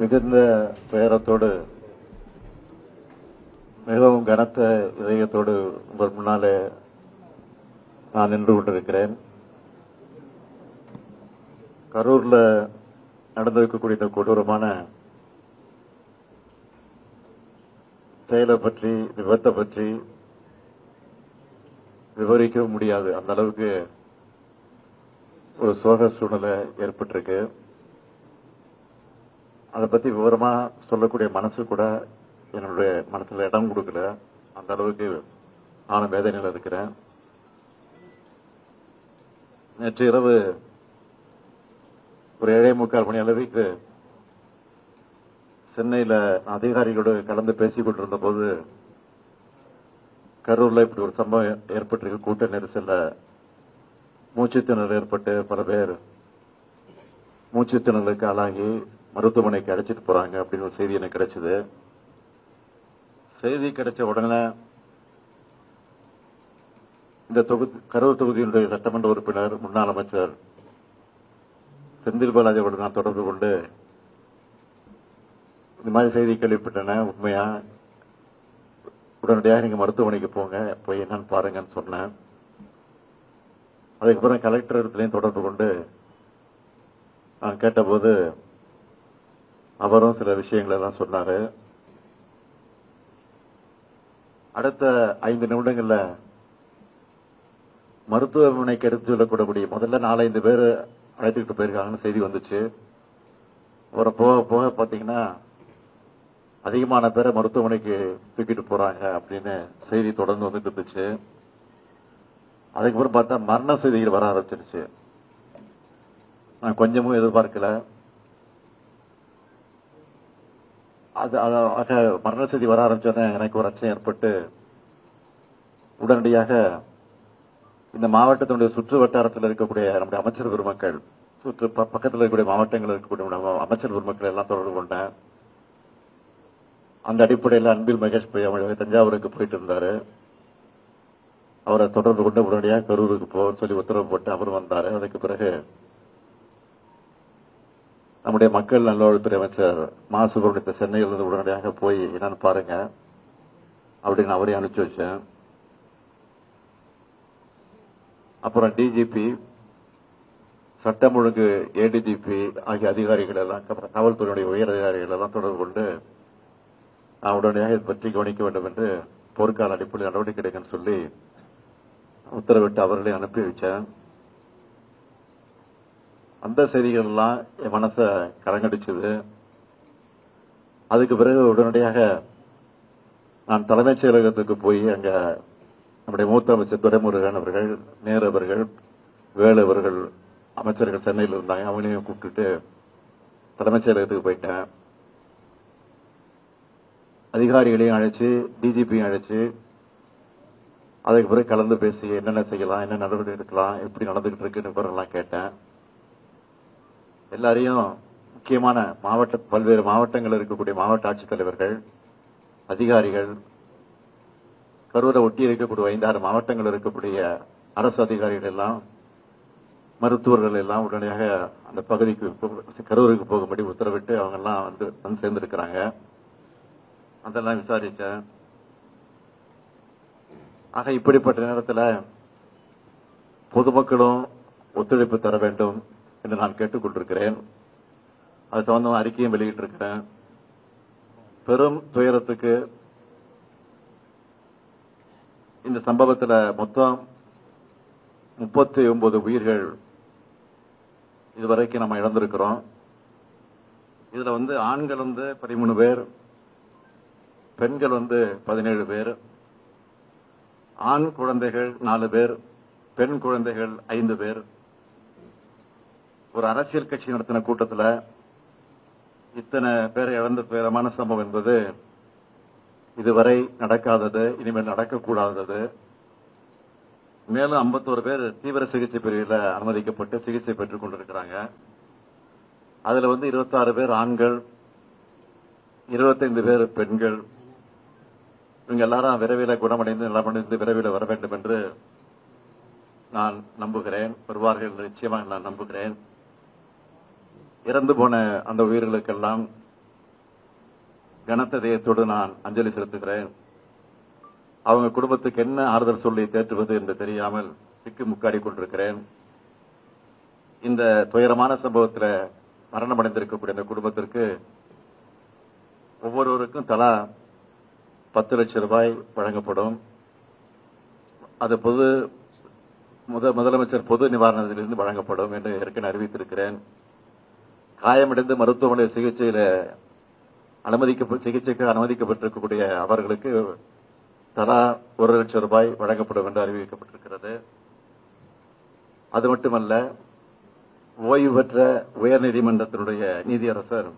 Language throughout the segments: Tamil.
மிகுந்த துயரத்தோடு மிகவும் கனத்த இதயத்தோடு உங்கள் முன்னாலே நான் நின்று கொண்டிருக்கிறேன். கரூர்ல நடந்திருக்கக்கூடிய இந்த கொடூரமான செயலை பற்றி, விபத்தை பற்றி விவரிக்க முடியாது. அந்த அளவுக்கு ஒரு சோக சூழ்நிலை ஏற்பட்டிருக்கு. அதை பத்தி விவரமா சொல்லக்கூடிய மனசு கூட என்னுடைய மனசுல இடம் கொடுக்கல. அந்த அளவுக்கு நானும் வேதனையில் இருக்கிறேன். நேற்று இரவு ஒரு 7:45 மணி அளவுக்கு சென்னையில அதிகாரிகளோடு கலந்து பேசிக் கொண்டிருந்த போது கரூர்ல இப்படி ஒரு சம்பவம் ஏற்பட்டிருக்கு. கூட்ட நெரிசல்ல மூச்சுத்திணறல் ஏற்பட்டு பல பேர் மூச்சுத்திணறலுக்கு ஆளாகி மருத்துவமனைக்கு அழைச்சிட்டு போறாங்க அப்படின்னு ஒரு செய்தி எனக்கு கிடைச்சது. செய்தி கிடைச்ச உடனே இந்த கரூர் தொகுதியினுடைய சட்டமன்ற உறுப்பினர் முன்னாள் அமைச்சர் செந்தில் பாலாஜியோடு நான் தொடர்பு கொண்டு இந்த மாதிரி செய்தி கேள்விப்பட்டன, உண்மையா, உடனடியாக நீங்க மருத்துவமனைக்கு போங்க, போய் என்னன்னு பாருங்கன்னு சொன்னேன். அதுக்கப்புறம் கலெக்டர் இடத்துலையும் தொடர்பு கொண்டு நான் கேட்டபோது அவரும் சில விஷயங்களை எல்லாம் சொன்னாரு. அடுத்த 5 நிமிடங்கள்ல மருத்துவமனைக்கு எடுத்து சொல்லக்கூடக்கூடிய முதல்ல 4-5 பேர் அழைத்துக்கிட்டு போயிருக்காங்கன்னு செய்தி வந்துச்சு. அப்புறம் போக போக பாத்தீங்கன்னா அதிகமான பேரை மருத்துவமனைக்கு தூக்கிட்டு போறாங்க அப்படின்னு செய்தி தொடர்ந்து வந்துட்டு இருந்துச்சு. அதுக்கப்புறம் பார்த்தா மரண செய்திகள் வர ஆரம்பிச்சிருச்சு. நான் கொஞ்சமும் எதிர்பார்க்கல. அது மரண செய்தி வர ஆரம்பிச்சோன்னே எனக்கு ஒரு அச்சம் ஏற்பட்டு உடனடியாக இந்த மாவட்டத்தினுடைய சுற்று வட்டாரத்தில் இருக்கக்கூடிய நம்முடைய அமைச்சர் பெருமக்கள், பக்கத்தில் இருக்கக்கூடிய மாவட்டங்களில் இருக்கக்கூடிய அமைச்சர் பெருமக்கள் எல்லாம் தொடர்பு கொண்டேன். அந்த அடிப்படையில் அன்பில் மகேஷ் தஞ்சாவூருக்கு போயிட்டு இருந்தாரு. அவரை தொடர்பு கொண்டு உடனடியாக கரூருக்கு போக சொல்லி உத்தரவு போட்டு அவர் வந்தாரு. அதுக்கு பிறகு நம்முடைய மக்கள் நல்வாழ்வுத்துறை அமைச்சர் மா சுப்பிரமணியத்தை சென்னையிலிருந்து உடனடியாக போய் என்னன்னு பாருங்க அப்படின்னு அவரையும் அனுப்பிச்சு வச்சேன். அப்புறம் டிஜிபி, சட்டம் ஒழுங்கு ஏடிஜிபி ஆகிய அதிகாரிகள் எல்லாம், காவல்துறையுடைய உயர் அதிகாரிகள் எல்லாம் தொடர்பு கொண்டு நான் உடனடியாக இதை பற்றி கவனிக்க வேண்டும் என்று போர்க்கால அடிப்படையில் நடவடிக்கை எடுக்கன்னு சொல்லி உத்தரவிட்டு அவர்களையும் அனுப்பி வச்சேன். அந்த செய்திகள் எல்லாம் என் மனசை கலங்கடிச்சது. அதுக்கு பிறகு உடனடியாக நான் தலைமைச் செயலகத்துக்கு போய் அங்க நம்முடைய மூத்த அமைச்சர் துரைமுருகன் அவர்கள், நேரு அவர்கள், வேலு அவர்கள் அமைச்சர்கள் சென்னையில் இருந்தாங்க. அவங்களையும் கூப்பிட்டுட்டு தலைமைச் செயலகத்துக்கு போயிட்டேன். அதிகாரிகளையும் அழைச்சு, டிஜிபியும் அழைச்சு, அதுக்கு பிறகு கலந்து பேசி என்னென்ன செய்யலாம், என்ன நடவடிக்கை எடுக்கலாம், எப்படி நடந்துகிட்டு இருக்குன்னு விவரம்லாம் கேட்டேன். எல்லாரையும் முக்கியமான பல்வேறு மாவட்டங்களில் இருக்கக்கூடிய மாவட்ட ஆட்சித்தலைவர்கள், அதிகாரிகள், கரூரை ஒட்டி இருக்கக்கூடிய 5-6 மாவட்டங்கள் இருக்கக்கூடிய அரசு அதிகாரிகள் எல்லாம், மருத்துவர்கள் எல்லாம் உடனடியாக அந்த பகுதிக்கு கரூருக்கு போகும்படி உத்தரவிட்டு அவங்க எல்லாம் வந்து சேர்ந்திருக்கிறாங்க. அதெல்லாம் விசாரிச்சேன். ஆக இப்படிப்பட்ட நேரத்தில் பொதுமக்களும் ஒத்துழைப்பு தர வேண்டும் என்று நான் கேட்டுக் கொண்டிருக்கிறேன். அது சம்பந்தமாக அறிக்கையும் வெளியிட்டிருக்கிறேன். பெரும் துயரத்துக்கு இந்த சம்பவத்தில் மொத்தம் 39 உயிர்கள் இதுவரைக்கும் நம்ம இழந்திருக்கிறோம். இதுல ஆண்கள் 13 பேர், பெண்கள் 17 பேர், ஆண் குழந்தைகள் 4 பேர், பெண் குழந்தைகள் 5 பேர். ஒரு அரசியல் கட்சி நடத்தின கூட்டத்தில் இத்தனை பேரை இழந்த துயரமான சம்பவம் என்பது இதுவரை நடக்காதது, இனிமேல் நடக்கக்கூடாதது. மேலும் 51 பேர் தீவிர சிகிச்சை பிரிவில் அனுமதிக்கப்பட்டு சிகிச்சை பெற்றுக் கொண்டிருக்கிறாங்க. அதுல 26 பேர் ஆண்கள், 25 பேர் பெண்கள். இவங்க எல்லாரும் விரைவில் குணமடைந்து நலமடைந்து விரைவில் வர வேண்டும் என்று நான் நம்புகிறேன். வருவார்கள் நிச்சயமாக நான் நம்புகிறேன். இறந்து போன அந்த உயிர்களுக்கெல்லாம் கனத்த இதயத்தோடு நான் அஞ்சலி செலுத்துகிறேன். அவங்க குடும்பத்துக்கு என்ன ஆறுதல் சொல்லி தேற்றுவது என்று தெரியாமல் திக்கு முக்காடி கொண்டிருக்கிறேன். இந்த துயரமான சம்பவத்தில் மரணமடைந்திருக்கக்கூடிய இந்த குடும்பத்திற்கு ஒவ்வொருவருக்கும் தலா 10 லட்சம் ரூபாய் வழங்கப்படும். அது முதலமைச்சர் பொது நிவாரணத்திலிருந்து வழங்கப்படும் என்று ஏற்கனவே அறிவித்திருக்கிறேன். காயமடைந்து மருத்துவமனை சிகிச்சைக்கு அனுமதிக்கப்பட்டிருக்கக்கூடிய அவர்களுக்கு தலா 1 லட்சம் ரூபாய் வழங்கப்படும் என்று அறிவிக்கப்பட்டிருக்கிறது. அது மட்டுமல்ல, ஓய்வு பெற்ற உயர்நீதிமன்றத்தினுடைய நீதியரசர்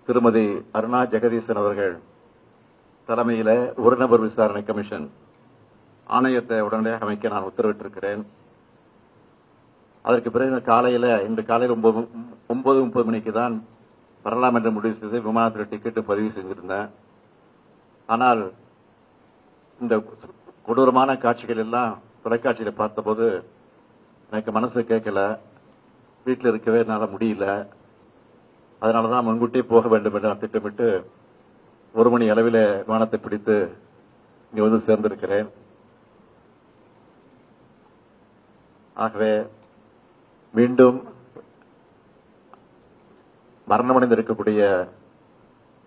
திருமதி அருணா ஜெகதீசன் அவர்கள் தலைமையில ஒரு நபர் விசாரணை கமிஷன் ஆணையத்தை உடனடியாக அமைக்க நான் உத்தரவிட்டிருக்கிறேன். அதற்கு பிறகு இன்று காலையில் 9:30 மணிக்கு தான் வரலாம் என்று முடிவு செய்து விமானத்தில் டிக்கெட்டு பதிவு செஞ்சிருந்தேன். ஆனால் இந்த கொடூரமான காட்சிகள் எல்லாம் தொலைக்காட்சியில பார்த்தபோது எனக்கு மனசு கேட்கல, வீட்டில் இருக்கவே என்னால் முடியல. அதனாலதான் முன்கூட்டியே போக வேண்டும் என்று நான் திட்டமிட்டு 1 மணி அளவில் விமானத்தை பிடித்து இங்க வந்து சேர்ந்திருக்கிறேன். ஆகவே மீண்டும் மரணமடைந்திருக்கக்கூடிய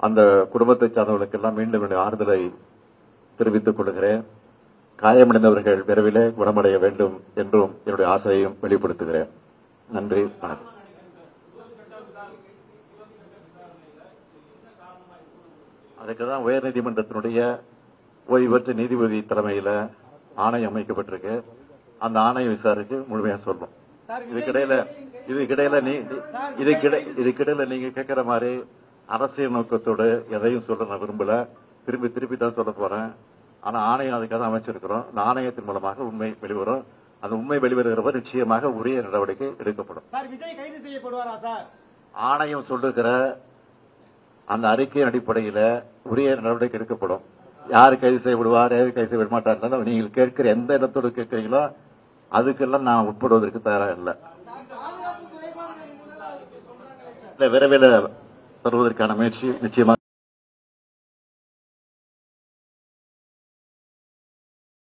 அந்த குடும்பத்தை சார்ந்தவர்களுக்கெல்லாம் மீண்டும் ஆறுதலை தெரிவித்துக் கொள்கிறேன். காயமடைந்தவர்கள் விரைவிலே குணமடைய வேண்டும் என்றும் என்னுடைய ஆசையையும் வெளிப்படுத்துகிறேன். நன்றி, வணக்கம். அதுக்குதான் உயர்நீதிமன்றத்தினுடைய ஓய்வு பெற்ற நீதிபதி தலைமையில் ஆணையம் அமைக்கப்பட்டிருக்கு. அந்த ஆணையம் விசாரிச்சு முழுமையா சொல்லும். இதுக்கிடையில நீங்க கேட்கிற மாதிரி அரசியல் நோக்கத்தோடு எதையும் சொல்ல நான் விரும்பல. திருப்பி தான் சொல்ல போறேன். ஆனா ஆணையம் அதுக்காக அமைச்சிருக்கிறோம். அந்த ஆணையத்தின் மூலமாக உண்மை வெளிவரும். அந்த உண்மை வெளிவருகிறவர் நிச்சயமாக உரிய நடவடிக்கை எடுக்கப்படும். ஆணையம் சொல்லுகிற அந்த அறிக்கையின் அடிப்படையில் உரிய நடவடிக்கை எடுக்கப்படும். யாரு கைது செய்யப்படுவார், யாரு கைது செய்ய மாட்டார், நீங்கள் கேட்கிற எந்த இடத்தோடு கேட்கிறீங்களோ அதுக்கெல்லாம் நான் உட்படுவதற்கு தயாராக இல்லை. விரைவில் தருவதற்கான முயற்சி நிச்சயமாக